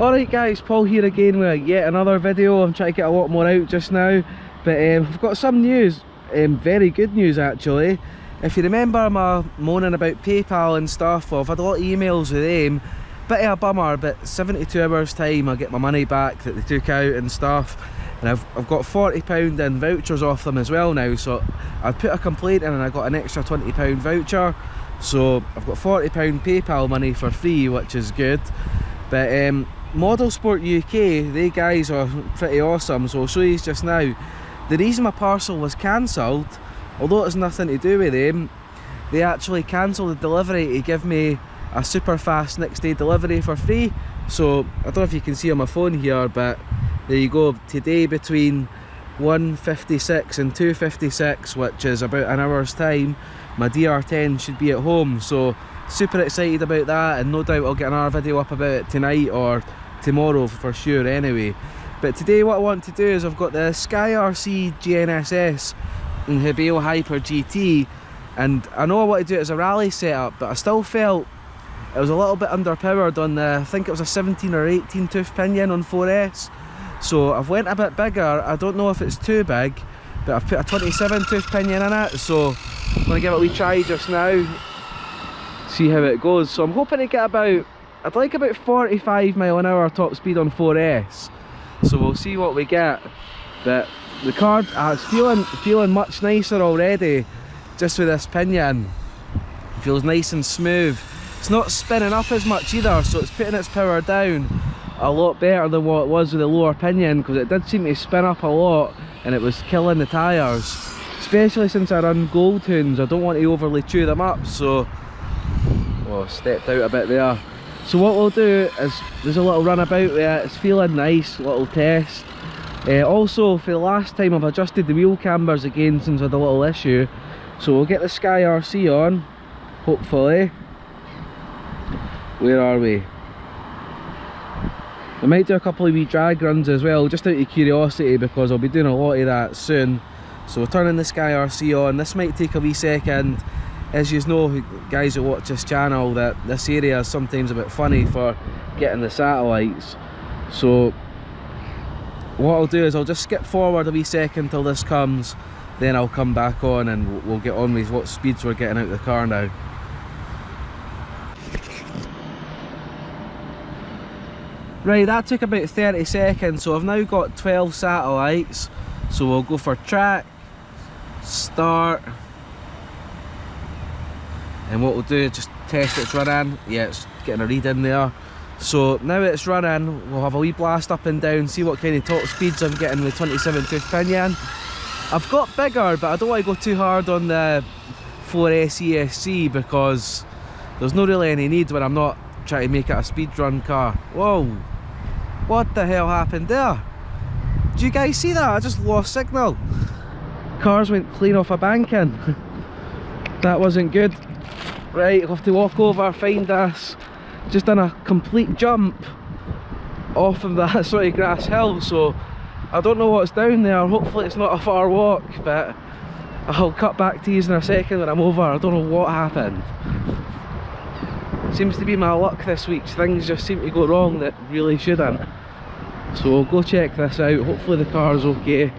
Alright guys, Paul here again with yet another video. I'm trying to get a lot more out just now, but I've got some news, very good news actually. If you remember my moaning about PayPal and stuff, well, I've had a lot of emails with them. Bit of a bummer, but 72 hours time I'll get my money back that they took out and stuff. And I've got £40 in vouchers off them as well now, so I put a complaint in and I got an extra £20 voucher. So I've got £40 PayPal money for free, which is good. But modelsport UK, they guys are pretty awesome, so I'll show you just now. The reason my parcel was cancelled, although it has nothing to do with them, they actually cancelled the delivery to give me a super fast next day delivery for free. So I don't know if you can see on my phone here, but there you go. Today between 1:56 and 2:56, which is about an hour's time, my DR10 should be at home. So super excited about that, and no doubt I'll get another video up about it tonight or tomorrow for sure anyway. But today what I want to do is I've got the Sky RC GNSS and Hobao Hyper GT, and I know I want to do it as a rally setup, but I still felt it was a little bit underpowered on the, I think it was a 17 or 18 tooth pinion on 4S. So I've went a bit bigger. I don't know if it's too big, but I've put a 27 tooth pinion in it, so I'm going to give it a wee try just now, see how it goes. So I'm hoping to get about, I'd like about 45 mile an hour top speed on 4S, so we'll see what we get. But the car, it's feeling much nicer already just with this pinion. It feels nice and smooth. It's not spinning up as much either, so it's putting its power down a lot better than what it was with the lower pinion, because it did seem to spin up a lot and it was killing the tyres, especially since I run gold tunes. I don't want to overly chew them up, so stepped out a bit there. So what we'll do is there's a little run about with it. It's feeling nice, little test. Also for the last time I've adjusted the wheel cambers again since I had a little issue, so we'll get the Sky RC on, hopefully. Where are we? I might do a couple of wee drag runs as well, just out of curiosity, because I'll be doing a lot of that soon. So we're turning the Sky RC on. This might take a wee second. As you know, guys who watch this channel, that this area is sometimes a bit funny for getting the satellites. So what I'll do is I'll just skip forward a wee second till this comes, then I'll come back on and we'll get on with what speeds we're getting out of the car now. Right, that took about 30 seconds, so I've now got 12 satellites. So we'll go for track, start, and what we'll do is just test its running. Yeah, it's getting a read in there. So now it's running, we'll have a wee blast up and down, see what kind of top speeds I'm getting with 27 tooth pinion. I've got bigger, but I don't want to go too hard on the 4S ESC because there's not really any need when I'm not trying to make it a speed run car. Whoa! What the hell happened there? Did you guys see that? I just lost signal. Cars went clean off a banking. That wasn't good. Right, I'll have to walk over, find this. Just done a complete jump off of that sort of grass hill, so I don't know what's down there. Hopefully it's not a far walk, but I'll cut back to you in a second when I'm over. I don't know what happened. Seems to be my luck this week. Things just seem to go wrong that really shouldn't. So we'll go check this out. Hopefully the car's okay.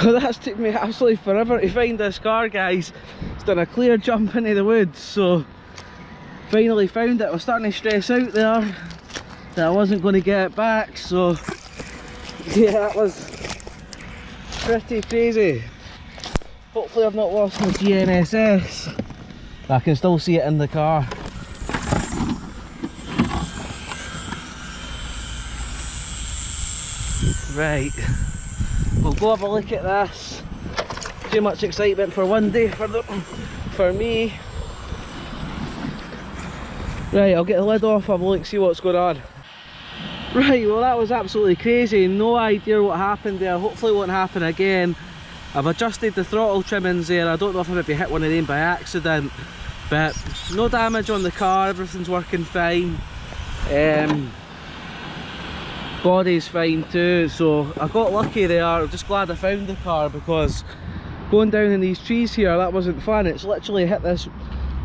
So that's took me absolutely forever to find this car, guys. It's done a clear jump into the woods, so finally found it. I was starting to stress out there that I wasn't going to get it back, so yeah, that was pretty crazy. Hopefully I've not lost my GNSS. I can still see it in the car. Right, we'll go have a look at this. Too much excitement for one day for me. Right, I'll get the lid off, have a look, see what's going on. Right, well that was absolutely crazy. No idea what happened there. Hopefully it won't happen again. I've adjusted the throttle trimmings there. I don't know if I maybe hit one of them by accident, but no damage on the car, everything's working fine. Body's fine too, so I got lucky there. I'm just glad I found the car, because going down in these trees here, that wasn't fun. It's literally hit this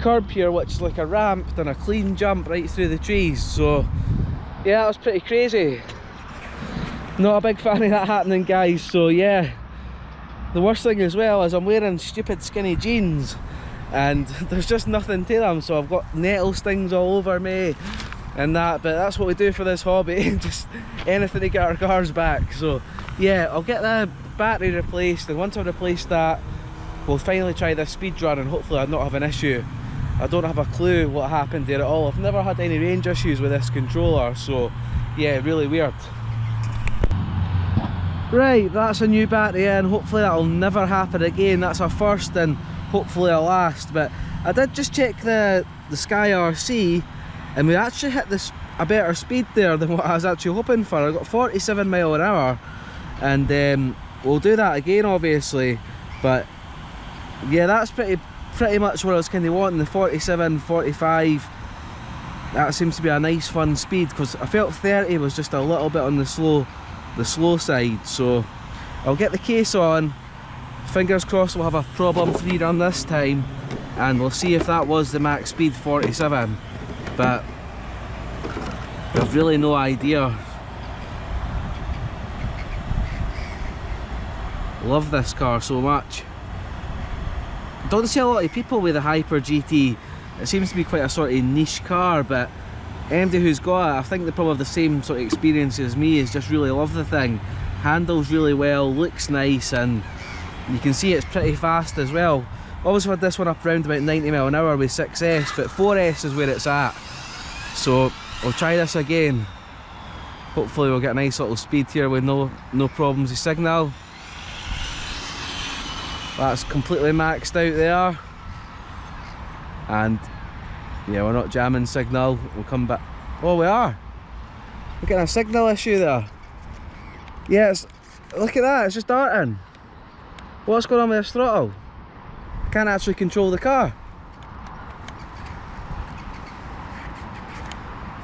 curb here, which is like a ramp, done a clean jump right through the trees. So yeah, that was pretty crazy. Not a big fan of that happening, guys. So yeah, the worst thing as well is I'm wearing stupid skinny jeans and there's just nothing to them, so I've got nettle stings all over me and that, but that's what we do for this hobby. Just anything to get our cars back. So yeah, I'll get the battery replaced, and once I've replaced that, we'll finally try this speed run and hopefully I'll not have an issue. I don't have a clue what happened there at all. I've never had any range issues with this controller, so yeah, really weird. Right, that's a new battery in. Hopefully that'll never happen again. That's our first and hopefully our last. But I did just check the Sky RC, and we actually hit a better speed there than what I was actually hoping for. I got 47 mile an hour, and we'll do that again obviously. But yeah, that's pretty much what I was kind of wanting, the 47, 45. That seems to be a nice fun speed, because I felt 30 was just a little bit on the slow side. So I'll get the case on, fingers crossed we'll have a problem-free run this time, and we'll see if that was the max speed 47, but I've really no idea. Love this car so much. Don't see a lot of people with a Hyper GT. It seems to be quite a sort of niche car, but anybody who's got it, I think they probably have the same sort of experience as me, is just really love the thing. Handles really well, looks nice, and you can see it's pretty fast as well. Obviously had this one up around about 90 mile an hour with 6S, but 4S is where it's at. So we'll try this again. Hopefully we'll get a nice little speed here with no problems with signal. That's completely maxed out there, and yeah, we're not jamming signal. We'll come back. Oh, we are. We're getting a signal issue there. Yes, look at that, it's just darting. What's going on with this throttle? Can't actually control the car.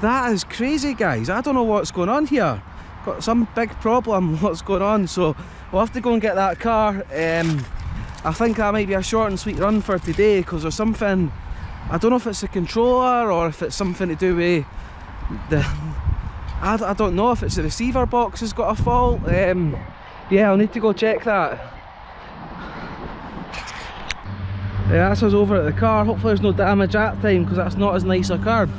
That is crazy, guys. I don't know what's going on here. Got some big problem what's going on, so we'll have to go and get that car. I think that might be a short and sweet run for today, because there's something, I don't know if it's the controller or if it's something to do with the, I don't know if it's the receiver box has got a fault. Yeah, I'll need to go check that. Yeah, that's us over at the car. Hopefully there's no damage that time, because that's not as nice a curb.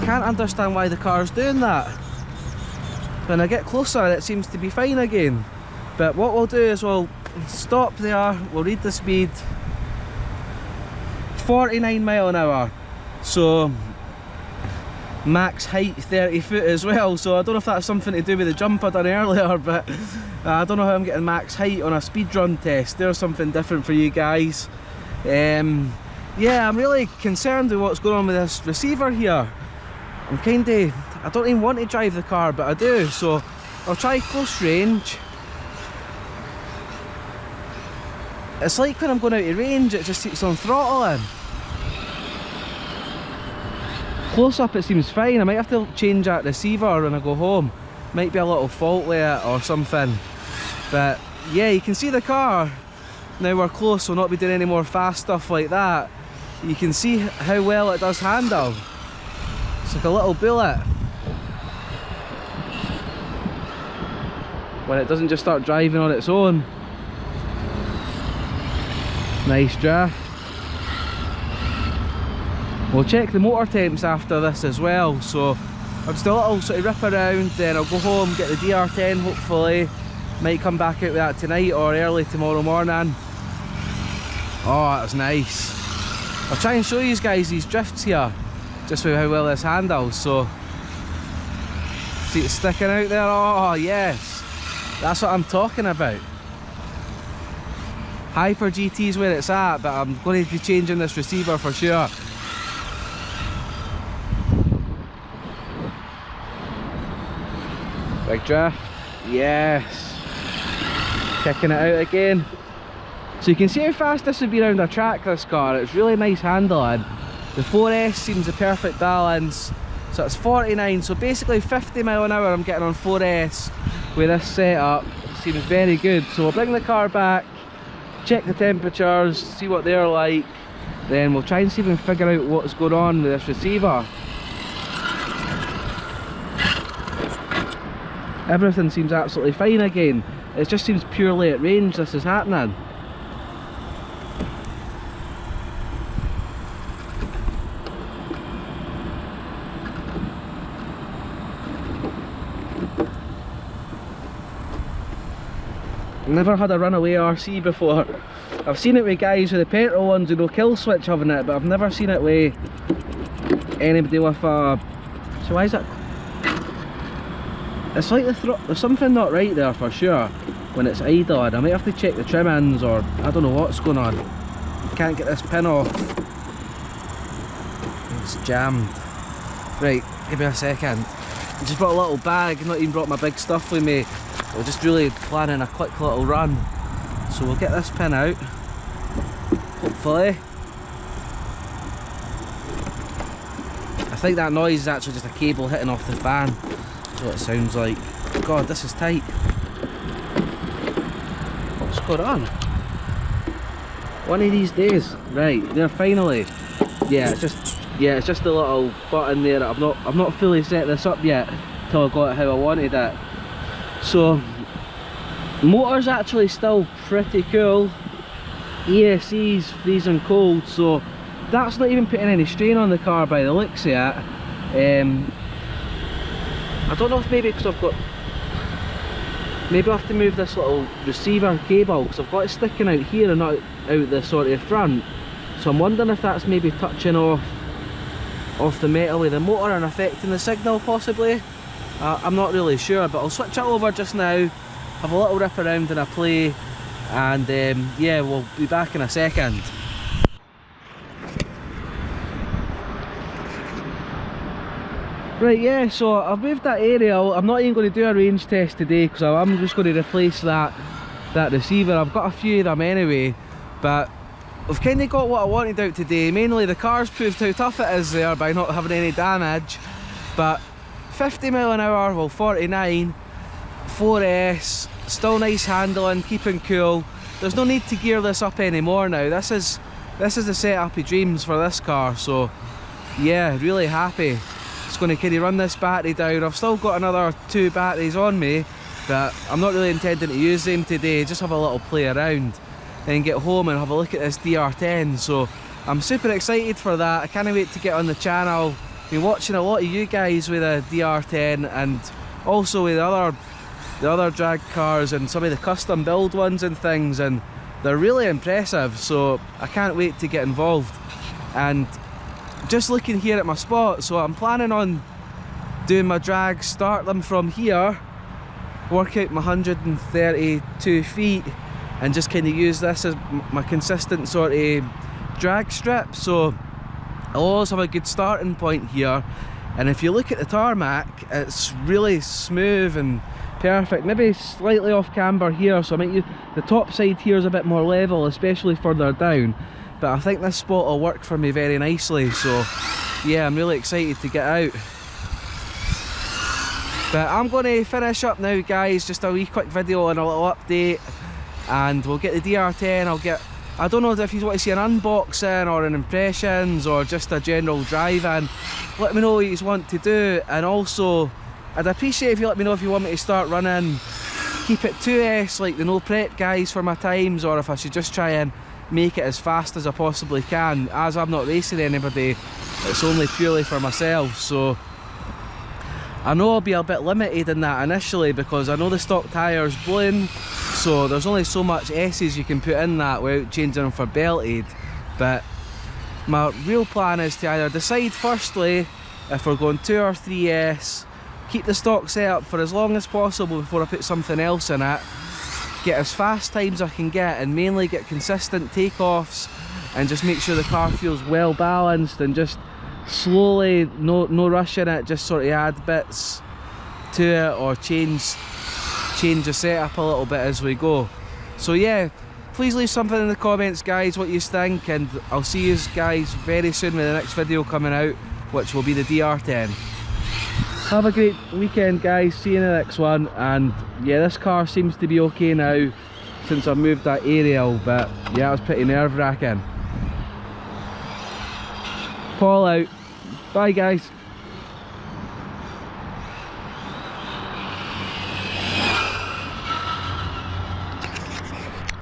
Can't understand why the car's doing that. When I get closer it seems to be fine again. But what we'll do is we'll stop there, we'll read the speed. 49 mile an hour. So max height 30 foot as well, so I don't know if that's something to do with the jump I done earlier, but I don't know how I'm getting max height on a speed run test. There's something different for you guys. Yeah, I'm really concerned with what's going on with this receiver here. I'm kinda, I don't even want to drive the car, but I do, so I'll try close range. It's like when I'm going out of range, it just keeps on throttling. Close up it seems fine. I might have to change that receiver when I go home. Might be a little fault with it or something. But yeah, you can see the car. Now we're close, we'll not be doing any more fast stuff like that. You can see how well it does handle. It's like a little bullet. when it doesn't just start driving on its own. Nice draft. We'll check the motor temps after this as well, so I'll just do a little sort of rip around, then I'll go home, get the DR10 hopefully. Might come back out with that tonight or early tomorrow morning. Oh, that's nice. I'll try and show you guys these drifts here, just with how well this handles. So, see it sticking out there? Oh yes, that's what I'm talking about. Hyper GT is where it's at, but I'm going to be changing this receiver for sure. Big drift, yes. Kicking it out again. So you can see how fast this would be around a track, this car. It's really nice handling. The 4S seems the perfect balance. So it's 49, so basically 50 mile an hour I'm getting on 4S with this setup. Seems very good. So we'll bring the car back, check the temperatures, see what they're like. Then we'll try and see if we can figure out what's going on with this receiver. Everything seems absolutely fine again. It just seems purely at range this is happening. Never had a runaway RC before. I've seen it with guys with the petrol ones who no kill switch having it, but I've never seen it with anybody with a... So why is it? It's like there's something not right there for sure when it's idling. I might have to check the trim ins, or I don't know what's going on. Can't get this pin off. It's jammed. Right, give me a second. I just brought a little bag, not even brought my big stuff with me. I was just really planning a quick little run. So we'll get this pin out, hopefully. I think that noise is actually just a cable hitting off the fan. That's what it sounds like. God, this is tight. What's going on? One of these days. Right, there finally. Yeah, it's just a little button there. I've not fully set this up yet till I got it how I wanted it. So motor's actually still pretty cool. ESC's freezing cold, so that's not even putting any strain on the car by the looks of it. I don't know if maybe because I've got... Maybe I have to move this little receiver cable because I've got it sticking out here and not out the sort of front. So I'm wondering if that's maybe touching off the metal of the motor and affecting the signal possibly. I'm not really sure, but I'll switch it over just now, have a little rip around and a play, and yeah, we'll be back in a second. Right, yeah, so I've moved that aerial. I'm not even going to do a range test today because I'm just going to replace that receiver. I've got a few of them anyway, but I've kind of got what I wanted out today. Mainly the car's proved how tough it is there by not having any damage, but 50 mile an hour, well 49, 4S, still nice handling, keeping cool. There's no need to gear this up anymore now. This is the setup of dreams for this car, so yeah, really happy. Just going to kind of run this battery down. I've still got another 2 batteries on me, but I'm not really intending to use them today, just have a little play around. Then get home and have a look at this DR10, so I'm super excited for that. I can't wait to get on the channel. Been watching a lot of you guys with a DR10 and also with the other drag cars and some of the custom build ones and things, and they're really impressive, so I can't wait to get involved. And just looking here at my spot, so I'm planning on doing my drags, start them from here, work out my 132 feet and just kind of use this as my consistent sort of drag strip. So I'll always have a good starting point here, and if you look at the tarmac, it's really smooth and perfect. Maybe slightly off camber here, so I might use the top side here is a bit more level, especially further down, but I think this spot will work for me very nicely. So yeah, I'm really excited to get out. But I'm going to finish up now, guys, just a wee quick video and a little update, and we'll get the DR10. I don't know if you want to see an unboxing or an impressions or just a general drive-in. Let me know what you want to do, and also I'd appreciate if you let me know if you want me to start running keep it 2S like the no prep guys for my times, or if I should just try and make it as fast as I possibly can. As I'm not racing anybody, it's only purely for myself, so I know I'll be a bit limited in that initially, because I know the stock tyre's blown, so there's only so much S's you can put in that without changing them for belted. But my real plan is to either decide firstly if we're going 2 or 3S, keep the stock set up for as long as possible before I put something else in it, get as fast times I can get, and mainly get consistent takeoffs, and just make sure the car feels well balanced, and just slowly, no rushing it, just sort of add bits to it or change the setup a little bit as we go. So yeah, please leave something in the comments guys what you think, and I'll see you guys very soon with the next video coming out, which will be the DR10. Have a great weekend guys, see you in the next one. And yeah, this car seems to be okay now since I've moved that aerial, but yeah, it was pretty nerve wracking. Paul out. Bye guys.